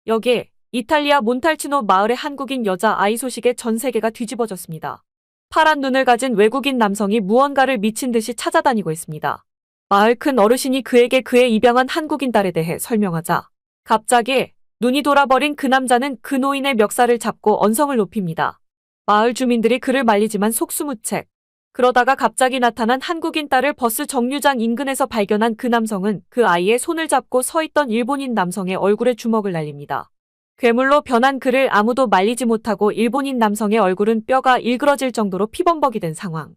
여기에 이탈리아 몬탈치노 마을의 한국인 여자 아이 소식에 전 세계가 뒤집어졌습니다. 파란 눈을 가진 외국인 남성이 무언가를 미친 듯이 찾아다니고 있습니다. 마을 큰 어르신이 그에게 그의 입양한 한국인 딸에 대해 설명하자 갑자기 눈이 돌아버린 그 남자는 그 노인의 멱살을 잡고 언성을 높입니다. 마을 주민들이 그를 말리지만 속수무책. 그러다가 갑자기 나타난 한국인 딸을 버스 정류장 인근에서 발견한 그 남성은 그 아이의 손을 잡고 서 있던 일본인 남성의 얼굴에 주먹을 날립니다. 괴물로 변한 그를 아무도 말리지 못하고 일본인 남성의 얼굴은 뼈가 일그러질 정도로 피범벅이 된 상황.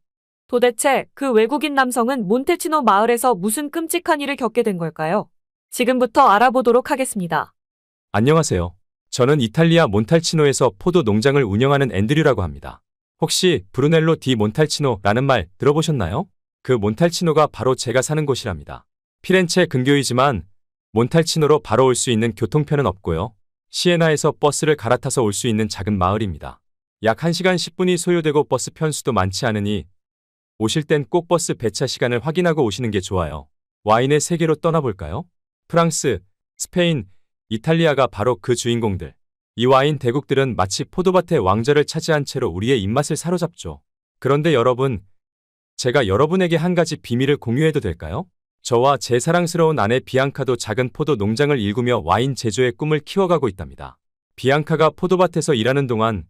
도대체 그 외국인 남성은 몬테치노 마을에서 무슨 끔찍한 일을 겪게 된 걸까요? 지금부터 알아보도록 하겠습니다. 안녕하세요. 저는 이탈리아 몬탈치노에서 포도 농장을 운영하는 앤드류라고 합니다. 혹시 브루넬로 디 몬탈치노라는 말 들어보셨나요? 그 몬탈치노가 바로 제가 사는 곳이랍니다. 피렌체 근교이지만 몬탈치노로 바로 올 수 있는 교통편은 없고요. 시에나에서 버스를 갈아타서 올 수 있는 작은 마을입니다. 약 1시간 10분이 소요되고 버스 편수도 많지 않으니 오실 땐 꼭 버스 배차 시간을 확인하고 오시는 게 좋아요. 와인의 세계로 떠나볼까요? 프랑스, 스페인, 이탈리아가 바로 그 주인공들. 이 와인 대국들은 마치 포도밭의 왕좌를 차지한 채로 우리의 입맛을 사로잡죠. 그런데 여러분, 제가 여러분에게 한 가지 비밀을 공유해도 될까요? 저와 제 사랑스러운 아내 비앙카도 작은 포도 농장을 일구며 와인 제조의 꿈을 키워가고 있답니다. 비앙카가 포도밭에서 일하는 동안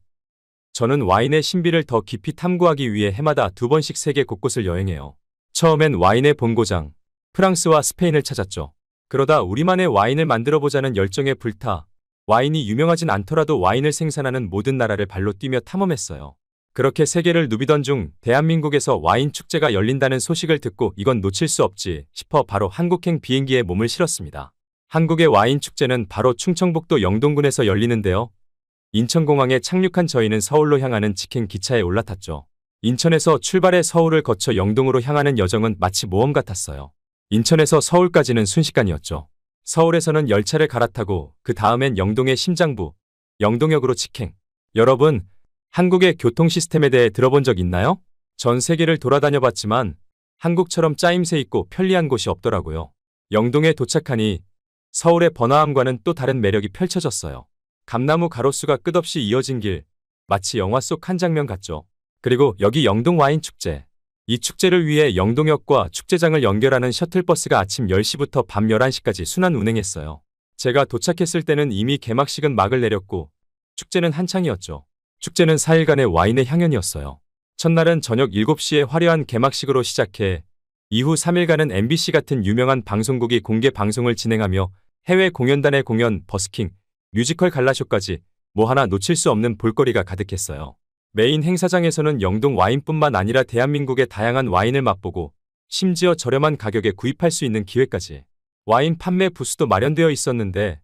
저는 와인의 신비를 더 깊이 탐구하기 위해 해마다 2번씩 세계 곳곳을 여행해요. 처음엔 와인의 본고장, 프랑스와 스페인을 찾았죠. 그러다 우리만의 와인을 만들어보자는 열정에 불타 와인이 유명하진 않더라도 와인을 생산하는 모든 나라를 발로 뛰며 탐험했어요. 그렇게 세계를 누비던 중 대한민국에서 와인 축제가 열린다는 소식을 듣고 이건 놓칠 수 없지 싶어 바로 한국행 비행기에 몸을 실었습니다. 한국의 와인 축제는 바로 충청북도 영동군에서 열리는데요. 인천공항에 착륙한 저희는 서울로 향하는 직행 기차에 올라탔죠. 인천에서 출발해 서울을 거쳐 영동으로 향하는 여정은 마치 모험 같았어요. 인천에서 서울까지는 순식간이었죠. 서울에서는 열차를 갈아타고 그 다음엔 영동의 심장부, 영동역으로 직행. 여러분, 한국의 교통 시스템에 대해 들어본 적 있나요? 전 세계를 돌아다녀 봤지만 한국처럼 짜임새 있고 편리한 곳이 없더라고요. 영동에 도착하니 서울의 번화함과는 또 다른 매력이 펼쳐졌어요. 감나무 가로수가 끝없이 이어진 길, 마치 영화 속 한 장면 같죠. 그리고 여기 영동 와인 축제. 이 축제를 위해 영동역과 축제장을 연결하는 셔틀버스가 아침 10시부터 밤 11시까지 순환 운행했어요. 제가 도착했을 때는 이미 개막식은 막을 내렸고 축제는 한창이었죠. 축제는 4일간의 와인의 향연이었어요. 첫날은 저녁 7시에 화려한 개막식으로 시작해 이후 3일간은 MBC 같은 유명한 방송국이 공개 방송을 진행하며 해외 공연단의 공연, 버스킹, 뮤지컬 갈라쇼까지 뭐 하나 놓칠 수 없는 볼거리가 가득했어요. 메인 행사장에서는 영동 와인뿐만 아니라 대한민국의 다양한 와인을 맛보고 심지어 저렴한 가격에 구입할 수 있는 기회까지. 와인 판매 부스도 마련되어 있었는데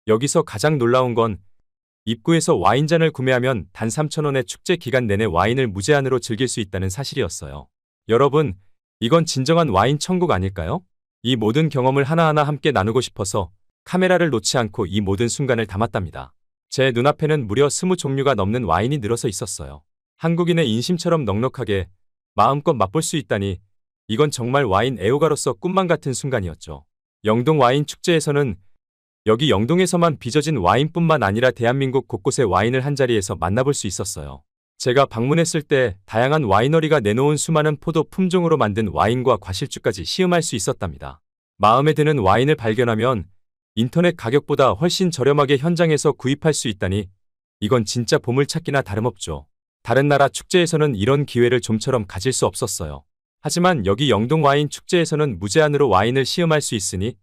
여기서 가장 놀라운 건 입구에서 와인잔을 구매하면 단 3,000원에 축제 기간 내내 와인을 무제한으로 즐길 수 있다는 사실이었어요. 여러분, 이건 진정한 와인 천국 아닐까요? 이 모든 경험을 하나하나 함께 나누고 싶어서 카메라를 놓지 않고 이 모든 순간을 담았답니다. 제 눈앞에는 무려 20종류가 넘는 와인이 늘어서 있었어요. 한국인의 인심처럼 넉넉하게 마음껏 맛볼 수 있다니 이건 정말 와인 애호가로서 꿈만 같은 순간이었죠. 영동 와인 축제에서는 여기 영동에서만 빚어진 와인뿐만 아니라 대한민국 곳곳의 와인을 한자리에서 만나볼 수 있었어요. 제가 방문했을 때 다양한 와이너리가 내놓은 수많은 포도 품종으로 만든 와인과 과실주까지 시음할 수 있었답니다. 마음에 드는 와인을 발견하면 인터넷 가격보다 훨씬 저렴하게 현장에서 구입할 수 있다니 이건 진짜 보물찾기나 다름없죠. 다른 나라 축제에서는 이런 기회를 좀처럼 가질 수 없었어요. 하지만 여기 영동 와인 축제에서는 무제한으로 와인을 시음할 수 있으니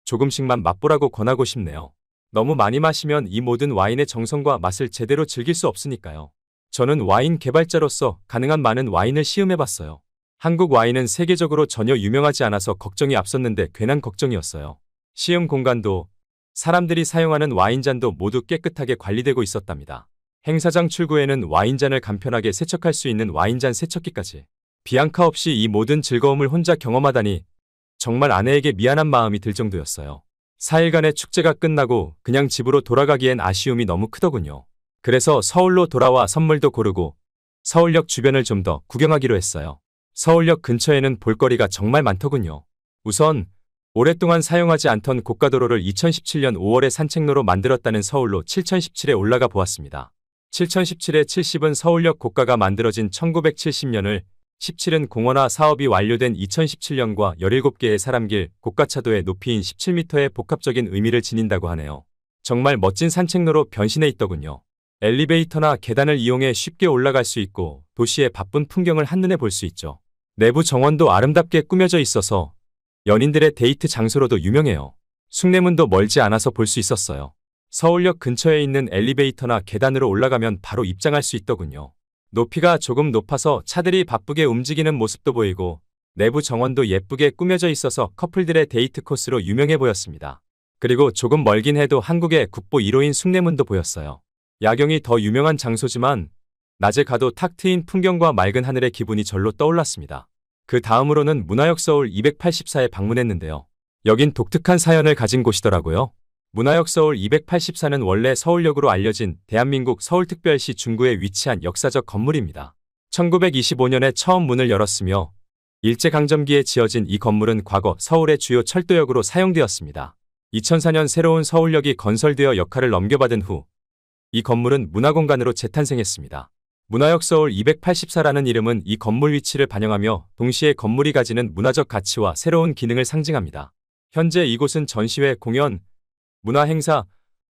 조금씩만 맛보라고 권하고 싶네요. 너무 많이 마시면 이 모든 와인의 정성과 맛을 제대로 즐길 수 없으니까요. 저는 와인 개발자로서 가능한 많은 와인을 시음해봤어요. 한국 와인은 세계적으로 전혀 유명하지 않아서 걱정이 앞섰는데 괜한 걱정이었어요. 시음 공간도 사람들이 사용하는 와인잔도 모두 깨끗하게 관리되고 있었답니다. 행사장 출구에는 와인잔을 간편하게 세척할 수 있는 와인잔 세척기까지. 비앙카 없이 이 모든 즐거움을 혼자 경험하다니 정말 아내에게 미안한 마음이 들 정도였어요. 4일간의 축제가 끝나고 그냥 집으로 돌아가기엔 아쉬움이 너무 크더군요. 그래서 서울로 돌아와 선물도 고르고 서울역 주변을 좀 더 구경하기로 했어요. 서울역 근처에는 볼거리가 정말 많더군요. 우선 오랫동안 사용하지 않던 고가도로를 2017년 5월에 산책로로 만들었다는 서울로 7017에 올라가 보았습니다. 7017에 70은 서울역 고가가 만들어진 1970년을, 17은 공원화 사업이 완료된 2017년과 17개의 사람길, 고가차도의 높이인 17m의 복합적인 의미를 지닌다고 하네요. 정말 멋진 산책로로 변신해 있더군요. 엘리베이터나 계단을 이용해 쉽게 올라갈 수 있고 도시의 바쁜 풍경을 한눈에 볼 수 있죠. 내부 정원도 아름답게 꾸며져 있어서 연인들의 데이트 장소로도 유명해요. 숭례문도 멀지 않아서 볼 수 있었어요. 서울역 근처에 있는 엘리베이터나 계단으로 올라가면 바로 입장할 수 있더군요. 높이가 조금 높아서 차들이 바쁘게 움직이는 모습도 보이고 내부 정원도 예쁘게 꾸며져 있어서 커플들의 데이트 코스로 유명해 보였습니다. 그리고 조금 멀긴 해도 한국의 국보 1호인 숭례문도 보였어요. 야경이 더 유명한 장소지만 낮에 가도 탁 트인 풍경과 맑은 하늘의 기분이 절로 떠올랐습니다. 그 다음으로는 문화역 서울 284에 방문했는데요. 여긴 독특한 사연을 가진 곳이더라고요. 문화역 서울 284는 원래 서울역으로 알려진 대한민국 서울특별시 중구에 위치한 역사적 건물입니다. 1925년에 처음 문을 열었으며 일제강점기에 지어진 이 건물은 과거 서울의 주요 철도역으로 사용되었습니다. 2004년 새로운 서울역이 건설되어 역할을 넘겨받은 후 이 건물은 문화공간으로 재탄생했습니다. 문화역 서울 284라는 이름은 이 건물 위치를 반영하며 동시에 건물이 가지는 문화적 가치와 새로운 기능을 상징합니다. 현재 이곳은 전시회, 공연, 문화행사,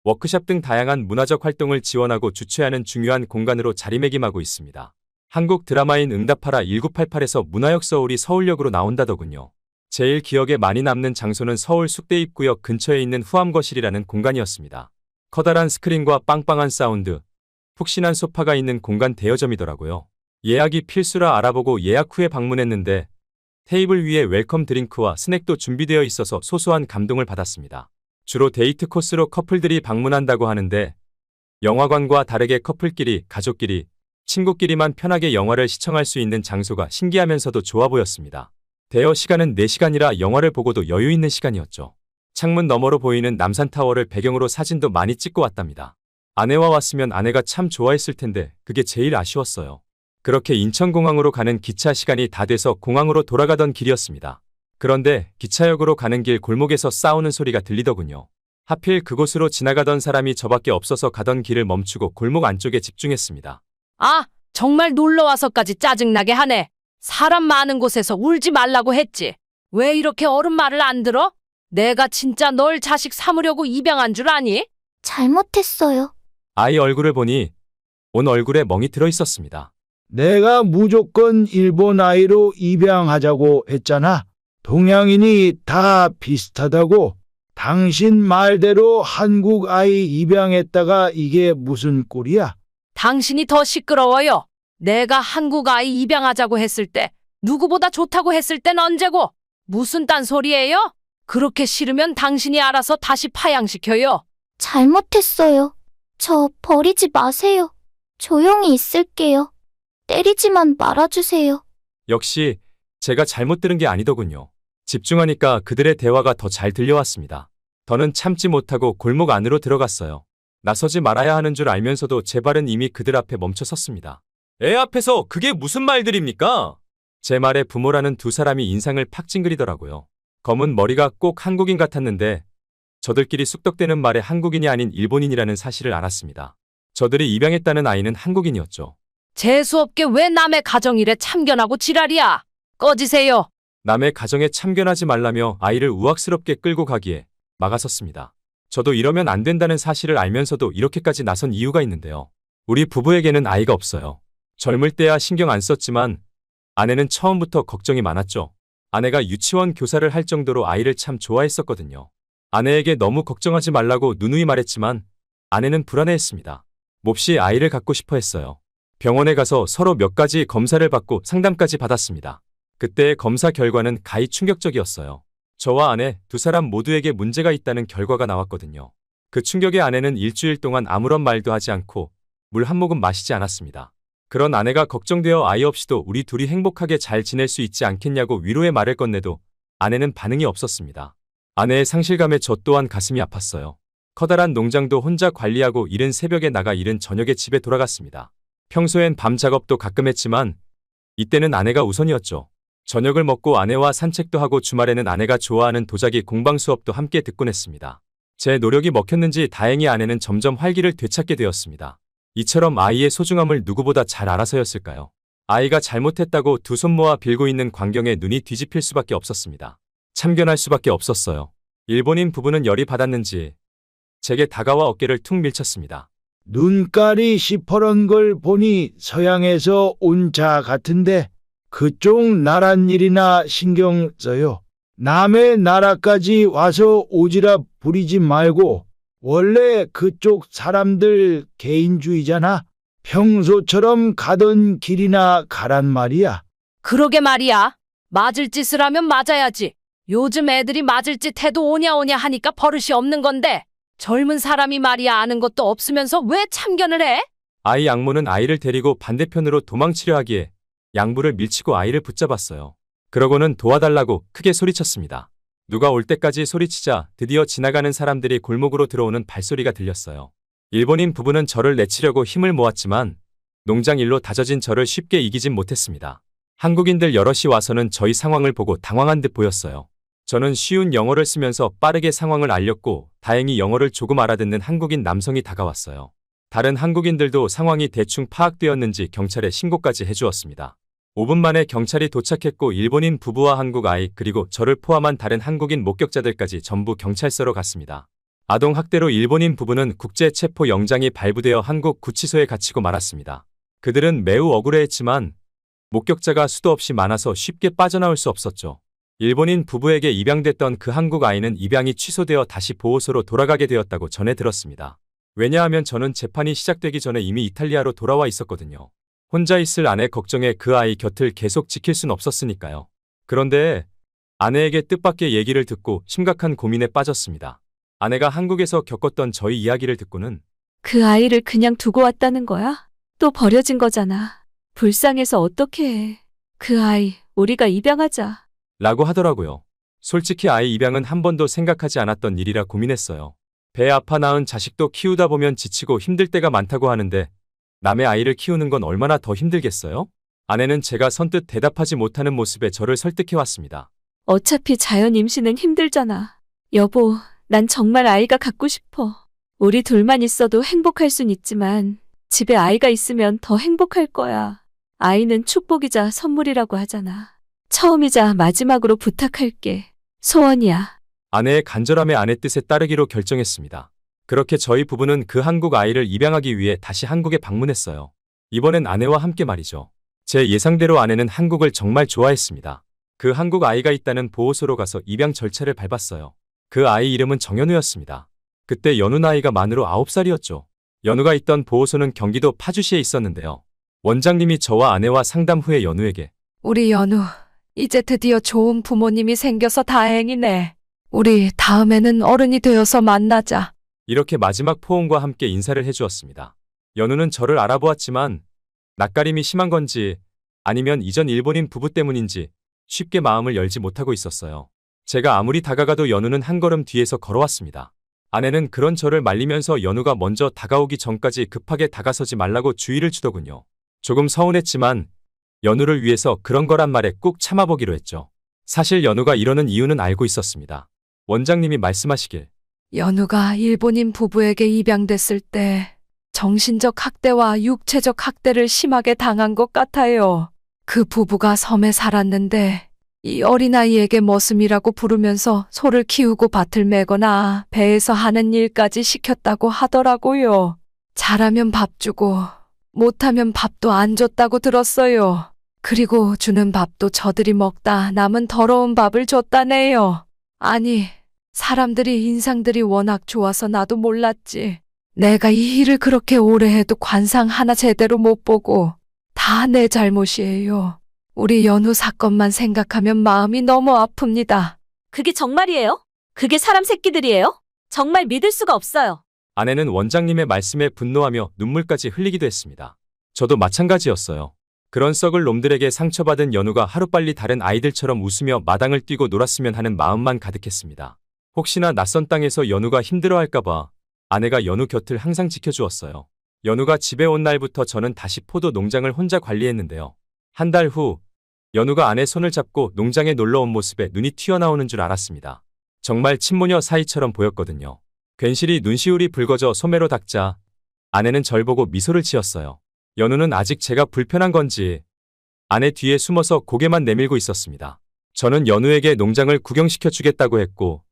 워크샵 등 다양한 문화적 활동을 지원하고 주최하는 중요한 공간으로 자리매김하고 있습니다. 한국 드라마인 응답하라 1988에서 문화역 서울이 서울역으로 나온다더군요. 제일 기억에 많이 남는 장소는 서울 쑥대입구역 근처에 있는 후암거실이라는 공간이었습니다. 커다란 스크린과 빵빵한 사운드, 푹신한 소파가 있는 공간 대여점이더라고요. 예약이 필수라 알아보고 예약 후에 방문했는데 테이블 위에 웰컴 드링크와 스낵도 준비되어 있어서 소소한 감동을 받았습니다. 주로 데이트 코스로 커플들이 방문한다고 하는데 영화관과 다르게 커플끼리, 가족끼리, 친구끼리만 편하게 영화를 시청할 수 있는 장소가 신기하면서도 좋아 보였습니다. 대여 시간은 4시간이라 영화를 보고도 여유 있는 시간이었죠. 창문 너머로 보이는 남산타워를 배경으로 사진도 많이 찍고 왔답니다. 아내와 왔으면 아내가 참 좋아했을 텐데 그게 제일 아쉬웠어요. 그렇게 인천공항으로 가는 기차 시간이 다 돼서 공항으로 돌아가던 길이었습니다. 그런데 기차역으로 가는 길 골목에서 싸우는 소리가 들리더군요. 하필 그곳으로 지나가던 사람이 저밖에 없어서 가던 길을 멈추고 골목 안쪽에 집중했습니다. 아, 정말 놀러와서까지 짜증나게 하네. 사람 많은 곳에서 울지 말라고 했지. 왜 이렇게 어른 말을 안 들어? 내가 진짜 널 자식 삼으려고 입양한 줄 아니? 잘못했어요. 아이 얼굴을 보니 온 얼굴에 멍이 들어 있었습니다. 내가 무조건 일본 아이로 입양하자고 했잖아. 동양인이 다 비슷하다고. 당신 말대로 한국 아이 입양했다가 이게 무슨 꼴이야? 당신이 더 시끄러워요. 내가 한국 아이 입양하자고 했을 때, 누구보다 좋다고 했을 땐 언제고? 무슨 딴소리예요? 그렇게 싫으면 당신이 알아서 다시 파양시켜요. 잘못했어요. 저 버리지 마세요. 조용히 있을게요. 때리지만 말아주세요. 역시 제가 잘못 들은 게 아니더군요. 집중하니까 그들의 대화가 더 잘 들려왔습니다. 더는 참지 못하고 골목 안으로 들어갔어요. 나서지 말아야 하는 줄 알면서도 제 발은 이미 그들 앞에 멈춰 섰습니다. 애 앞에서 그게 무슨 말들입니까? 제 말에 부모라는 두 사람이 인상을 팍 찡그리더라고요. 검은 머리가 꼭 한국인 같았는데 저들끼리 쑥덕대는 말에 한국인이 아닌 일본인이라는 사실을 알았습니다. 저들이 입양했다는 아이는 한국인이었죠. 재수없게 왜 남의 가정일에 참견하고 지랄이야? 꺼지세요. 남의 가정에 참견하지 말라며 아이를 우악스럽게 끌고 가기에 막아섰습니다. 저도 이러면 안 된다는 사실을 알면서도 이렇게까지 나선 이유가 있는데요. 우리 부부에게는 아이가 없어요. 젊을 때야 신경 안 썼지만 아내는 처음부터 걱정이 많았죠. 아내가 유치원 교사를 할 정도로 아이를 참 좋아했었거든요. 아내에게 너무 걱정하지 말라고 누누이 말했지만 아내는 불안해했습니다. 몹시 아이를 갖고 싶어 했어요. 병원에 가서 서로 몇 가지 검사를 받고 상담까지 받았습니다. 그때의 검사 결과는 가히 충격적이었어요. 저와 아내 두 사람 모두에게 문제가 있다는 결과가 나왔거든요. 그 충격에 아내는 일주일 동안 아무런 말도 하지 않고 물 한 모금 마시지 않았습니다. 그런 아내가 걱정되어 아이 없이도 우리 둘이 행복하게 잘 지낼 수 있지 않겠냐고 위로의 말을 건네도 아내는 반응이 없었습니다. 아내의 상실감에 저 또한 가슴이 아팠어요. 커다란 농장도 혼자 관리하고 이른 새벽에 나가 이른 저녁에 집에 돌아갔습니다. 평소엔 밤 작업도 가끔 했지만 이때는 아내가 우선이었죠. 저녁을 먹고 아내와 산책도 하고 주말에는 아내가 좋아하는 도자기 공방 수업도 함께 듣곤 했습니다. 제 노력이 먹혔는지 다행히 아내는 점점 활기를 되찾게 되었습니다. 이처럼 아이의 소중함을 누구보다 잘 알아서였을까요? 아이가 잘못했다고 두 손 모아 빌고 있는 광경에 눈이 뒤집힐 수밖에 없었습니다. 참견할 수밖에 없었어요. 일본인 부부는 열이 받았는지 제게 다가와 어깨를 툭 밀쳤습니다. 눈깔이 시퍼런 걸 보니 서양에서 온 자 같은데 그쪽 나란 일이나 신경 써요. 남의 나라까지 와서 오지랖 부리지 말고 원래 그쪽 사람들 개인주의잖아. 평소처럼 가던 길이나 가란 말이야. 그러게 말이야. 맞을 짓을 하면 맞아야지. 요즘 애들이 맞을 짓 해도 오냐 오냐 하니까 버릇이 없는 건데 젊은 사람이 말이야 아는 것도 없으면서 왜 참견을 해? 아이 양모는 아이를 데리고 반대편으로 도망치려 하기에 양부를 밀치고 아이를 붙잡았어요. 그러고는 도와달라고 크게 소리쳤습니다. 누가 올 때까지 소리치자 드디어 지나가는 사람들이 골목으로 들어오는 발소리가 들렸어요. 일본인 부부는 저를 내치려고 힘을 모았지만 농장 일로 다져진 저를 쉽게 이기진 못했습니다. 한국인들 여럿이 와서는 저희 상황을 보고 당황한 듯 보였어요. 저는 쉬운 영어를 쓰면서 빠르게 상황을 알렸고 다행히 영어를 조금 알아듣는 한국인 남성이 다가왔어요. 다른 한국인들도 상황이 대충 파악되었는지 경찰에 신고까지 해주었습니다. 5분 만에 경찰이 도착했고 일본인 부부와 한국 아이 그리고 저를 포함한 다른 한국인 목격자들까지 전부 경찰서로 갔습니다. 아동학대로 일본인 부부는 국제체포영장이 발부되어 한국 구치소에 갇히고 말았습니다. 그들은 매우 억울해했지만 목격자가 수도 없이 많아서 쉽게 빠져나올 수 없었죠. 일본인 부부에게 입양됐던 그 한국 아이는 입양이 취소되어 다시 보호소로 돌아가게 되었다고 전해 들었습니다. 왜냐하면 저는 재판이 시작되기 전에 이미 이탈리아로 돌아와 있었거든요. 혼자 있을 아내 걱정에 그 아이 곁을 계속 지킬 순 없었으니까요. 그런데 아내에게 뜻밖의 얘기를 듣고 심각한 고민에 빠졌습니다. 아내가 한국에서 겪었던 저희 이야기를 듣고는 그 아이를 그냥 두고 왔다는 거야? 또 버려진 거잖아. 불쌍해서 어떻게 해. 그 아이 우리가 입양하자. 라고 하더라고요. 솔직히 아이 입양은 한 번도 생각하지 않았던 일이라 고민했어요. 배 아파 낳은 자식도 키우다 보면 지치고 힘들 때가 많다고 하는데 남의 아이를 키우는 건 얼마나 더 힘들겠어요? 아내는 제가 선뜻 대답하지 못하는 모습에 저를 설득해왔습니다. 어차피 자연 임신은 힘들잖아. 여보, 난 정말 아이가 갖고 싶어. 우리 둘만 있어도 행복할 순 있지만 집에 아이가 있으면 더 행복할 거야. 아이는 축복이자 선물이라고 하잖아. 처음이자 마지막으로 부탁할게. 소원이야. 아내의 간절함에 아내 뜻에 따르기로 결정했습니다. 그렇게 저희 부부는 그 한국 아이를 입양하기 위해 다시 한국에 방문했어요. 이번엔 아내와 함께 말이죠. 제 예상대로 아내는 한국을 정말 좋아했습니다. 그 한국 아이가 있다는 보호소로 가서 입양 절차를 밟았어요. 그 아이 이름은 정연우였습니다. 그때 연우 나이가 만으로 9살이었죠. 연우가 있던 보호소는 경기도 파주시에 있었는데요. 원장님이 저와 아내와 상담 후에 연우에게 우리 연우, 이제 드디어 좋은 부모님이 생겨서 다행이네. 우리 다음에는 어른이 되어서 만나자. 이렇게 마지막 포옹과 함께 인사를 해주었습니다. 연우는 저를 알아보았지만 낯가림이 심한 건지 아니면 이전 일본인 부부 때문인지 쉽게 마음을 열지 못하고 있었어요. 제가 아무리 다가가도 연우는 한 걸음 뒤에서 걸어왔습니다. 아내는 그런 저를 말리면서 연우가 먼저 다가오기 전까지 급하게 다가서지 말라고 주의를 주더군요. 조금 서운했지만 연우를 위해서 그런 거란 말에 꾹 참아보기로 했죠. 사실 연우가 이러는 이유는 알고 있었습니다. 원장님이 말씀하시길 연우가 일본인 부부에게 입양됐을 때 정신적 학대와 육체적 학대를 심하게 당한 것 같아요. 그 부부가 섬에 살았는데 이 어린아이에게 머슴이라고 부르면서 소를 키우고 밭을 메거나 배에서 하는 일까지 시켰다고 하더라고요. 잘하면 밥 주고 못하면 밥도 안 줬다고 들었어요. 그리고 주는 밥도 저들이 먹다 남은 더러운 밥을 줬다네요. 아니, 사람들이 인상들이 워낙 좋아서 나도 몰랐지. 내가 이 일을 그렇게 오래 해도 관상 하나 제대로 못 보고 다 내 잘못이에요. 우리 연우 사건만 생각하면 마음이 너무 아픕니다. 그게 정말이에요? 그게 사람 새끼들이에요? 정말 믿을 수가 없어요. 아내는 원장님의 말씀에 분노하며 눈물까지 흘리기도 했습니다. 저도 마찬가지였어요. 그런 썩을 놈들에게 상처받은 연우가 하루빨리 다른 아이들처럼 웃으며 마당을 뛰고 놀았으면 하는 마음만 가득했습니다. 혹시나 낯선 땅에서 연우가 힘들어할까봐 아내가 연우 곁을 항상 지켜주었어요. 연우가 집에 온 날부터 저는 다시 포도 농장을 혼자 관리했는데요. 한 달 후 연우가 아내 손을 잡고 농장에 놀러 온 모습에 눈이 튀어나오는 줄 알았습니다. 정말 친모녀 사이처럼 보였거든요. 괜시리 눈시울이 붉어져 소매로 닦자 아내는 절 보고 미소를 지었어요. 연우는 아직 제가 불편한 건지 아내 뒤에 숨어서 고개만 내밀고 있었습니다. 저는 연우에게 농장을 구경시켜 주겠다고 했고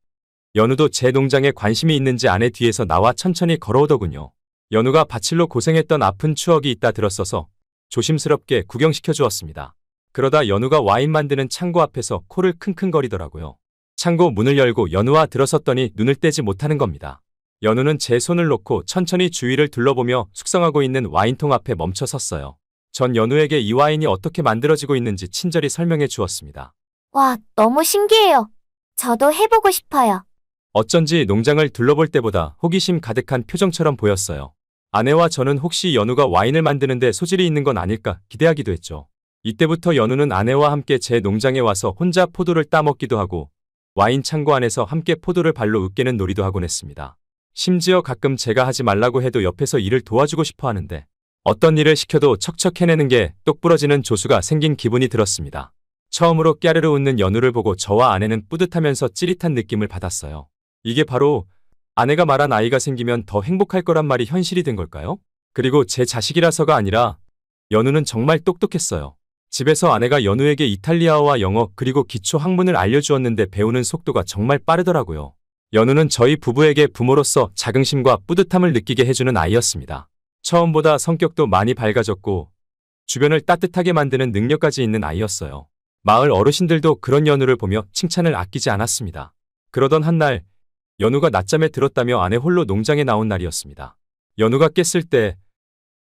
연우도 제 농장에 관심이 있는지 아내 뒤에서 나와 천천히 걸어오더군요. 연우가 밭일로 고생했던 아픈 추억이 있다 들었어서 조심스럽게 구경시켜 주었습니다. 그러다 연우가 와인 만드는 창고 앞에서 코를 킁킁거리더라고요. 창고 문을 열고 연우와 들어섰더니 눈을 떼지 못하는 겁니다. 연우는 제 손을 놓고 천천히 주위를 둘러보며 숙성하고 있는 와인통 앞에 멈춰 섰어요. 전 연우에게 이 와인이 어떻게 만들어지고 있는지 친절히 설명해 주었습니다. 와, 너무 신기해요. 저도 해보고 싶어요. 어쩐지 농장을 둘러볼 때보다 호기심 가득한 표정처럼 보였어요. 아내와 저는 혹시 연우가 와인을 만드는데 소질이 있는 건 아닐까 기대하기도 했죠. 이때부터 연우는 아내와 함께 제 농장에 와서 혼자 포도를 따먹기도 하고 와인 창고 안에서 함께 포도를 발로 으깨는 놀이도 하곤 했습니다. 심지어 가끔 제가 하지 말라고 해도 옆에서 일을 도와주고 싶어 하는데 어떤 일을 시켜도 척척 해내는 게 똑부러지는 조수가 생긴 기분이 들었습니다. 처음으로 깨르르 웃는 연우를 보고 저와 아내는 뿌듯하면서 찌릿한 느낌을 받았어요. 이게 바로 아내가 말한 아이가 생기면 더 행복할 거란 말이 현실이 된 걸까요? 그리고 제 자식이라서가 아니라 연우는 정말 똑똑했어요. 집에서 아내가 연우에게 이탈리아어와 영어 그리고 기초 학문을 알려주었는데 배우는 속도가 정말 빠르더라고요. 연우는 저희 부부에게 부모로서 자긍심과 뿌듯함을 느끼게 해주는 아이였습니다. 처음보다 성격도 많이 밝아졌고 주변을 따뜻하게 만드는 능력까지 있는 아이였어요. 마을 어르신들도 그런 연우를 보며 칭찬을 아끼지 않았습니다. 그러던 한날 연우가 낮잠에 들었다며 아내 홀로 농장에 나온 날이었습니다. 연우가 깼을 때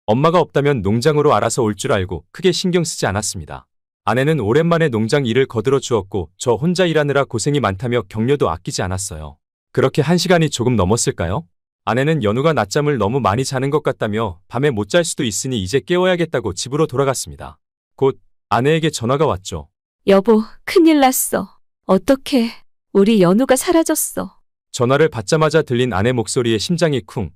엄마가 없다면 농장으로 알아서 올 줄 알고 크게 신경 쓰지 않았습니다. 아내는 오랜만에 농장 일을 거들어 주었고 저 혼자 일하느라 고생이 많다며 격려도 아끼지 않았어요. 그렇게 1시간이 조금 넘었을까요? 아내는 연우가 낮잠을 너무 많이 자는 것 같다며 밤에 못 잘 수도 있으니 이제 깨워야겠다고 집으로 돌아갔습니다. 곧 아내에게 전화가 왔죠. 여보, 큰일 났어. 어떡해. 우리 연우가 사라졌어. 전화를 받자마자 들린 아내 목소리에 심장이 쿵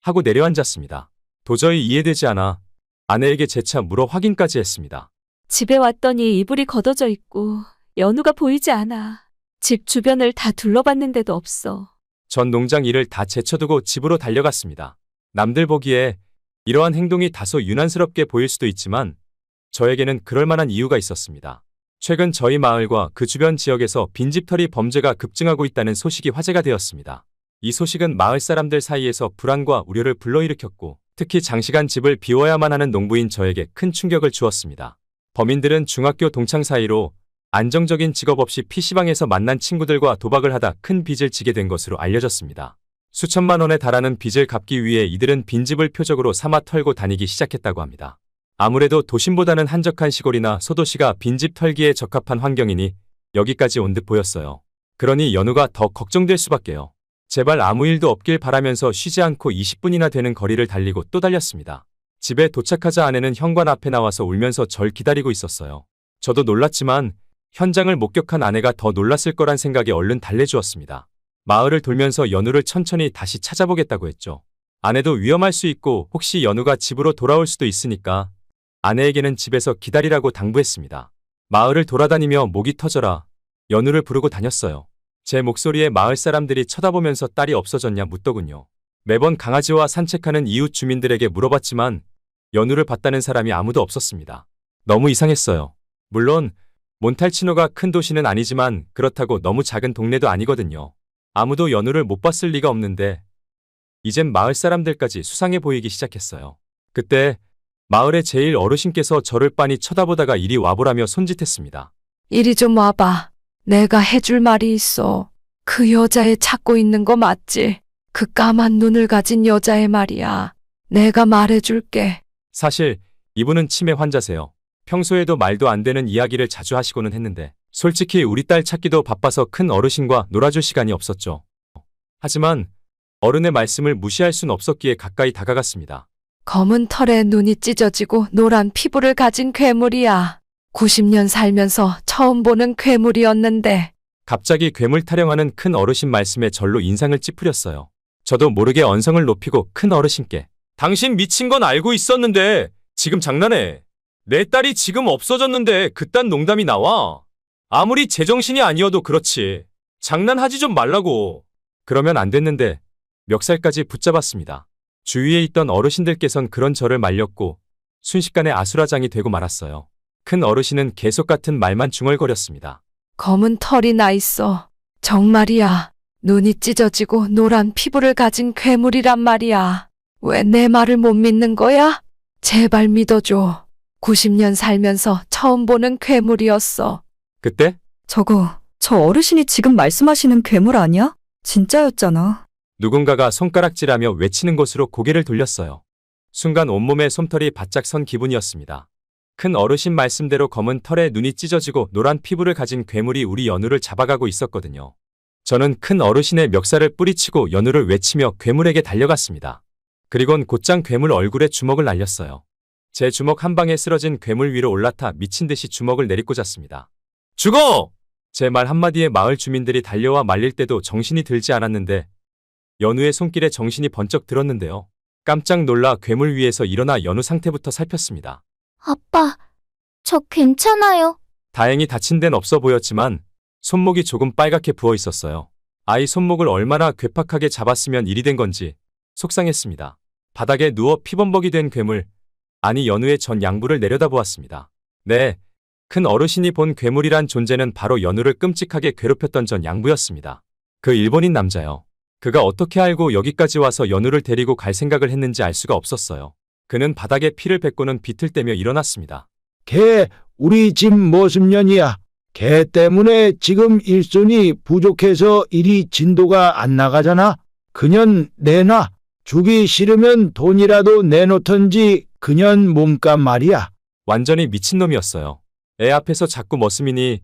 하고 내려앉았습니다. 도저히 이해되지 않아 아내에게 재차 물어 확인까지 했습니다. 집에 왔더니 이불이 걷어져 있고 연우가 보이지 않아. 집 주변을 다 둘러봤는데도 없어. 전 농장 일을 다 제쳐두고 집으로 달려갔습니다. 남들 보기에 이러한 행동이 다소 유난스럽게 보일 수도 있지만 저에게는 그럴 만한 이유가 있었습니다. 최근 저희 마을과 그 주변 지역에서 빈집털이 범죄가 급증하고 있다는 소식이 화제가 되었습니다. 이 소식은 마을 사람들 사이에서 불안과 우려를 불러일으켰고 특히 장시간 집을 비워야만 하는 농부인 저에게 큰 충격을 주었습니다. 범인들은 중학교 동창 사이로 안정적인 직업 없이 PC방에서 만난 친구들과 도박을 하다 큰 빚을 지게 된 것으로 알려졌습니다. 수천만 원에 달하는 빚을 갚기 위해 이들은 빈집을 표적으로 삼아 털고 다니기 시작했다고 합니다. 아무래도 도심보다는 한적한 시골이나 소도시가 빈집 털기에 적합한 환경이니 여기까지 온 듯 보였어요. 그러니 연우가 더 걱정될 수밖에요. 제발 아무 일도 없길 바라면서 쉬지 않고 20분이나 되는 거리를 달리고 또 달렸습니다. 집에 도착하자 아내는 현관 앞에 나와서 울면서 절 기다리고 있었어요. 저도 놀랐지만 현장을 목격한 아내가 더 놀랐을 거란 생각에 얼른 달래주었습니다. 마을을 돌면서 연우를 천천히 다시 찾아보겠다고 했죠. 아내도 위험할 수 있고 혹시 연우가 집으로 돌아올 수도 있으니까 아내에게는 집에서 기다리라고 당부했습니다. 마을을 돌아다니며 목이 터져라 연우를 부르고 다녔어요. 제 목소리에 마을 사람들이 쳐다보면서 딸이 없어졌냐 묻더군요. 매번 강아지와 산책하는 이웃 주민들에게 물어봤지만 연우를 봤다는 사람이 아무도 없었습니다. 너무 이상했어요. 물론 몬탈치노가 큰 도시는 아니지만 그렇다고 너무 작은 동네도 아니거든요. 아무도 연우를 못 봤을 리가 없는데 이젠 마을 사람들까지 수상해 보이기 시작했어요. 그때 마을의 제일 어르신께서 저를 빤히 쳐다보다가 이리 와보라며 손짓했습니다. 이리 좀 와봐. 내가 해줄 말이 있어. 그 여자애 찾고 있는 거 맞지? 그 까만 눈을 가진 여자애 말이야. 내가 말해줄게. 사실 이분은 치매 환자세요. 평소에도 말도 안 되는 이야기를 자주 하시고는 했는데 솔직히 우리 딸 찾기도 바빠서 큰 어르신과 놀아줄 시간이 없었죠. 하지만 어른의 말씀을 무시할 순 없었기에 가까이 다가갔습니다. 검은 털에 눈이 찢어지고 노란 피부를 가진 괴물이야. 90년 살면서 처음 보는 괴물이었는데. 갑자기 괴물 타령하는 큰 어르신 말씀에 절로 인상을 찌푸렸어요. 저도 모르게 언성을 높이고 큰 어르신께 당신 미친 건 알고 있었는데 지금 장난해. 내 딸이 지금 없어졌는데 그딴 농담이 나와. 아무리 제정신이 아니어도 그렇지. 장난하지 좀 말라고. 그러면 안 됐는데 멱살까지 붙잡았습니다. 주위에 있던 어르신들께선 그런 저를 말렸고 순식간에 아수라장이 되고 말았어요. 큰 어르신은 계속 같은 말만 중얼거렸습니다. 검은 털이 나 있어. 정말이야. 눈이 찢어지고 노란 피부를 가진 괴물이란 말이야. 왜 내 말을 못 믿는 거야? 제발 믿어줘. 90년 살면서 처음 보는 괴물이었어. 그때 저 어르신이 지금 말씀하시는 괴물 아니야? 진짜였잖아. 누군가가 손가락질하며 외치는 곳으로 고개를 돌렸어요. 순간 온몸에 솜털이 바짝 선 기분이었습니다. 큰 어르신 말씀대로 검은 털에 눈이 찢어지고 노란 피부를 가진 괴물이 우리 연우를 잡아가고 있었거든요. 저는 큰 어르신의 멱살을 뿌리치고 연우를 외치며 괴물에게 달려갔습니다. 그리곤 곧장 괴물 얼굴에 주먹을 날렸어요. 제 주먹 한 방에 쓰러진 괴물 위로 올라타 미친 듯이 주먹을 내리꽂았습니다. 죽어! 제 말 한마디에 마을 주민들이 달려와 말릴 때도 정신이 들지 않았는데 연우의 손길에 정신이 번쩍 들었는데요. 깜짝 놀라 괴물 위에서 일어나 연우 상태부터 살폈습니다. 아빠, 저 괜찮아요. 다행히 다친 데는 없어 보였지만 손목이 조금 빨갛게 부어 있었어요. 아이 손목을 얼마나 괴팍하게 잡았으면 일이 된 건지 속상했습니다. 바닥에 누워 피범벅이 된 괴물, 아니 연우의 전 양부를 내려다보았습니다. 네, 큰 어르신이 본 괴물이란 존재는 바로 연우를 끔찍하게 괴롭혔던 전 양부였습니다. 그 일본인 남자요. 그가 어떻게 알고 여기까지 와서 연우를 데리고 갈 생각을 했는지 알 수가 없었어요. 그는 바닥에 피를 뱉고는 비틀대며 일어났습니다. 걔 우리 집 모습년이야. 걔 때문에 지금 일손이 부족해서 일이 진도가 안 나가잖아. 그년 내놔. 주기 싫으면 돈이라도 내놓던지 그년 몸값 말이야. 완전히 미친놈이었어요. 애 앞에서 자꾸 머스미니,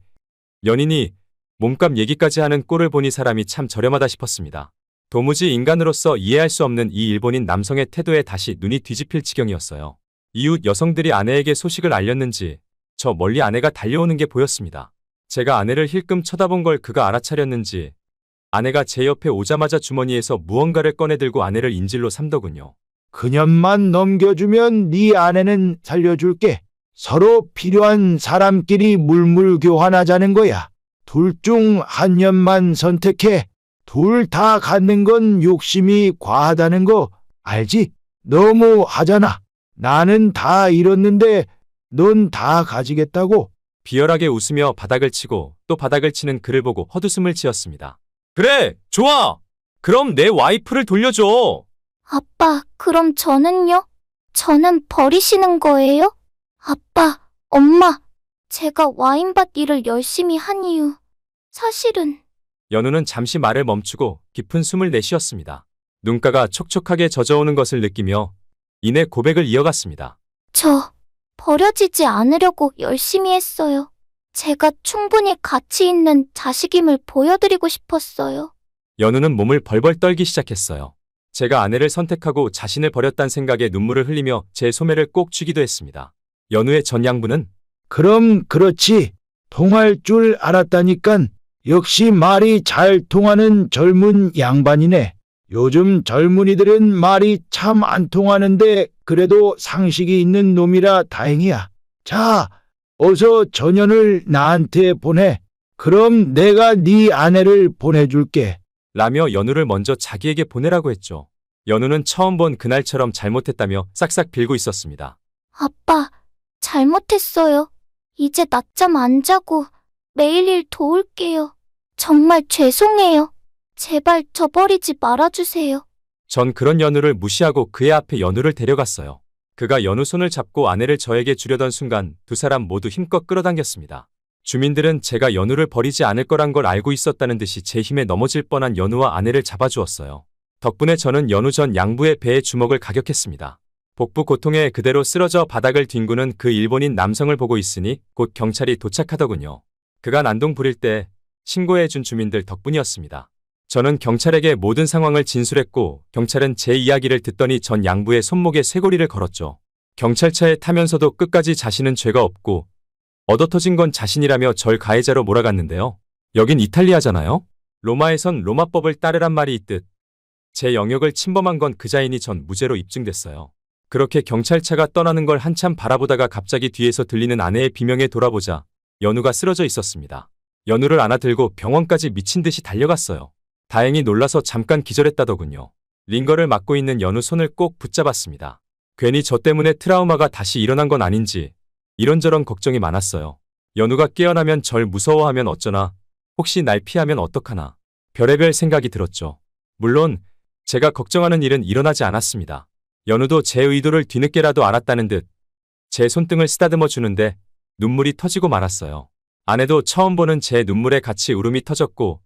연인이 몸값 얘기까지 하는 꼴을 보니 사람이 참 저렴하다 싶었습니다. 도무지 인간으로서 이해할 수 없는 이 일본인 남성의 태도에 다시 눈이 뒤집힐 지경이었어요. 이웃 여성들이 아내에게 소식을 알렸는지 저 멀리 아내가 달려오는 게 보였습니다. 제가 아내를 힐끔 쳐다본 걸 그가 알아차렸는지 아내가 제 옆에 오자마자 주머니에서 무언가를 꺼내들고 아내를 인질로 삼더군요. 그년만 넘겨주면 네 아내는 살려줄게. 서로 필요한 사람끼리 물물 교환하자는 거야. 둘 중 한 년만 선택해. 둘 다 갖는 건 욕심이 과하다는 거 알지? 너무 하잖아. 나는 다 잃었는데 넌 다 가지겠다고. 비열하게 웃으며 바닥을 치고 또 바닥을 치는 그를 보고 헛웃음을 지었습니다. 그래, 좋아. 그럼 내 와이프를 돌려줘. 아빠, 그럼 저는요? 저는 버리시는 거예요? 아빠, 엄마, 제가 와인밭 일을 열심히 한 이유, 사실은 연우는 잠시 말을 멈추고 깊은 숨을 내쉬었습니다. 눈가가 촉촉하게 젖어오는 것을 느끼며 이내 고백을 이어갔습니다. 저 버려지지 않으려고 열심히 했어요. 제가 충분히 가치 있는 자식임을 보여드리고 싶었어요. 연우는 몸을 벌벌 떨기 시작했어요. 제가 아내를 선택하고 자신을 버렸단 생각에 눈물을 흘리며 제 소매를 꼭 쥐기도 했습니다. 연우의 전 양부는 그럼 그렇지. 통할 줄 알았다니깐. 역시 말이 잘 통하는 젊은 양반이네. 요즘 젊은이들은 말이 참 안 통하는데 그래도 상식이 있는 놈이라 다행이야. 자, 어서 전현을 나한테 보내. 그럼 내가 네 아내를 보내줄게. 라며 연우를 먼저 자기에게 보내라고 했죠. 연우는 처음 본 그날처럼 잘못했다며 싹싹 빌고 있었습니다. 아빠, 잘못했어요. 이제 낮잠 안 자고 매일 일 도울게요. 정말 죄송해요. 제발 저 버리지 말아주세요. 전 그런 연우를 무시하고 그의 앞에 연우를 데려갔어요. 그가 연우 손을 잡고 아내를 저에게 주려던 순간 두 사람 모두 힘껏 끌어당겼습니다. 주민들은 제가 연우를 버리지 않을 거란 걸 알고 있었다는 듯이 제 힘에 넘어질 뻔한 연우와 아내를 잡아주었어요. 덕분에 저는 연우 전 양부의 배에 주먹을 가격했습니다. 복부 고통에 그대로 쓰러져 바닥을 뒹구는 그 일본인 남성을 보고 있으니 곧 경찰이 도착하더군요. 그가 난동 부릴 때 신고해준 주민들 덕분이었습니다. 저는 경찰에게 모든 상황을 진술했고 경찰은 제 이야기를 듣더니 전 양부의 손목에 쇠고리를 걸었죠. 경찰차에 타면서도 끝까지 자신은 죄가 없고 얻어터진 건 자신이라며 절 가해자로 몰아갔는데요. 여긴 이탈리아잖아요. 로마에선 로마법을 따르란 말이 있듯 제 영역을 침범한 건 그자이니 전 무죄로 입증됐어요. 그렇게 경찰차가 떠나는 걸 한참 바라보다가 갑자기 뒤에서 들리는 아내의 비명에 돌아보자 연우가 쓰러져 있었습니다. 연우를 안아들고 병원까지 미친 듯이 달려갔어요. 다행히 놀라서 잠깐 기절했다더군요. 링거를 맡고 있는 연우 손을 꼭 붙잡았습니다. 괜히 저 때문에 트라우마가 다시 일어난 건 아닌지 이런저런 걱정이 많았어요. 연우가 깨어나면 절 무서워하면 어쩌나, 혹시 날 피하면 어떡하나, 별의별 생각이 들었죠. 물론 제가 걱정하는 일은 일어나지 않았습니다. 연우도 제 의도를 뒤늦게라도 알았다는 듯 제 손등을 쓰다듬어 주는데 눈물이 터지고 말았어요. 아내도 처음 보는 제 눈물에 같이 울음이 터졌고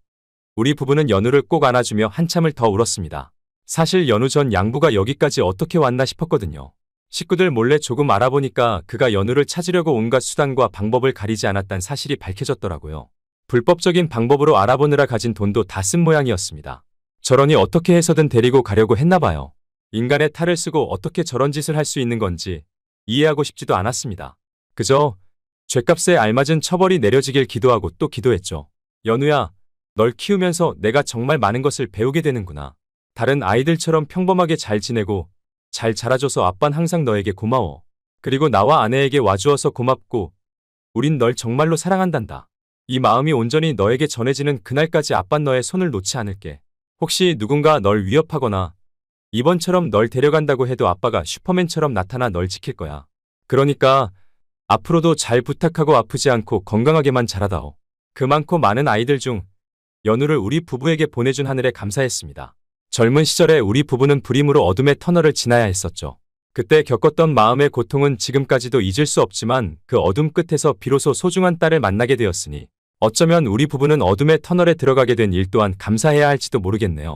우리 부부는 연우를 꼭 안아주며 한참을 더 울었습니다. 사실 연우 전 양부가 여기까지 어떻게 왔나 싶었거든요. 식구들 몰래 조금 알아보니까 그가 연우를 찾으려고 온갖 수단과 방법을 가리지 않았단 사실이 밝혀졌더라고요. 불법적인 방법으로 알아보느라 가진 돈도 다 쓴 모양이었습니다. 저러니 어떻게 해서든 데리고 가려고 했나 봐요. 인간의 탈을 쓰고 어떻게 저런 짓을 할 수 있는 건지 이해하고 싶지도 않았습니다. 그저 죗값에 알맞은 처벌이 내려지길 기도하고 또 기도했죠. 연우야, 널 키우면서 내가 정말 많은 것을 배우게 되는구나. 다른 아이들처럼 평범하게 잘 지내고 잘 자라줘서 아빤 항상 너에게 고마워. 그리고 나와 아내에게 와주어서 고맙고 우린 널 정말로 사랑한단다. 이 마음이 온전히 너에게 전해지는 그날까지 아빤 너의 손을 놓지 않을게. 혹시 누군가 널 위협하거나 이번처럼 널 데려간다고 해도 아빠가 슈퍼맨처럼 나타나 널 지킬 거야. 그러니까 앞으로도 잘 부탁하고 아프지 않고 건강하게만 자라다오. 그 많고 많은 아이들 중 연우를 우리 부부에게 보내준 하늘에 감사했습니다. 젊은 시절에 우리 부부는 불임으로 어둠의 터널을 지나야 했었죠. 그때 겪었던 마음의 고통은 지금까지도 잊을 수 없지만 그 어둠 끝에서 비로소 소중한 딸을 만나게 되었으니 어쩌면 우리 부부는 어둠의 터널에 들어가게 된 일 또한 감사해야 할지도 모르겠네요.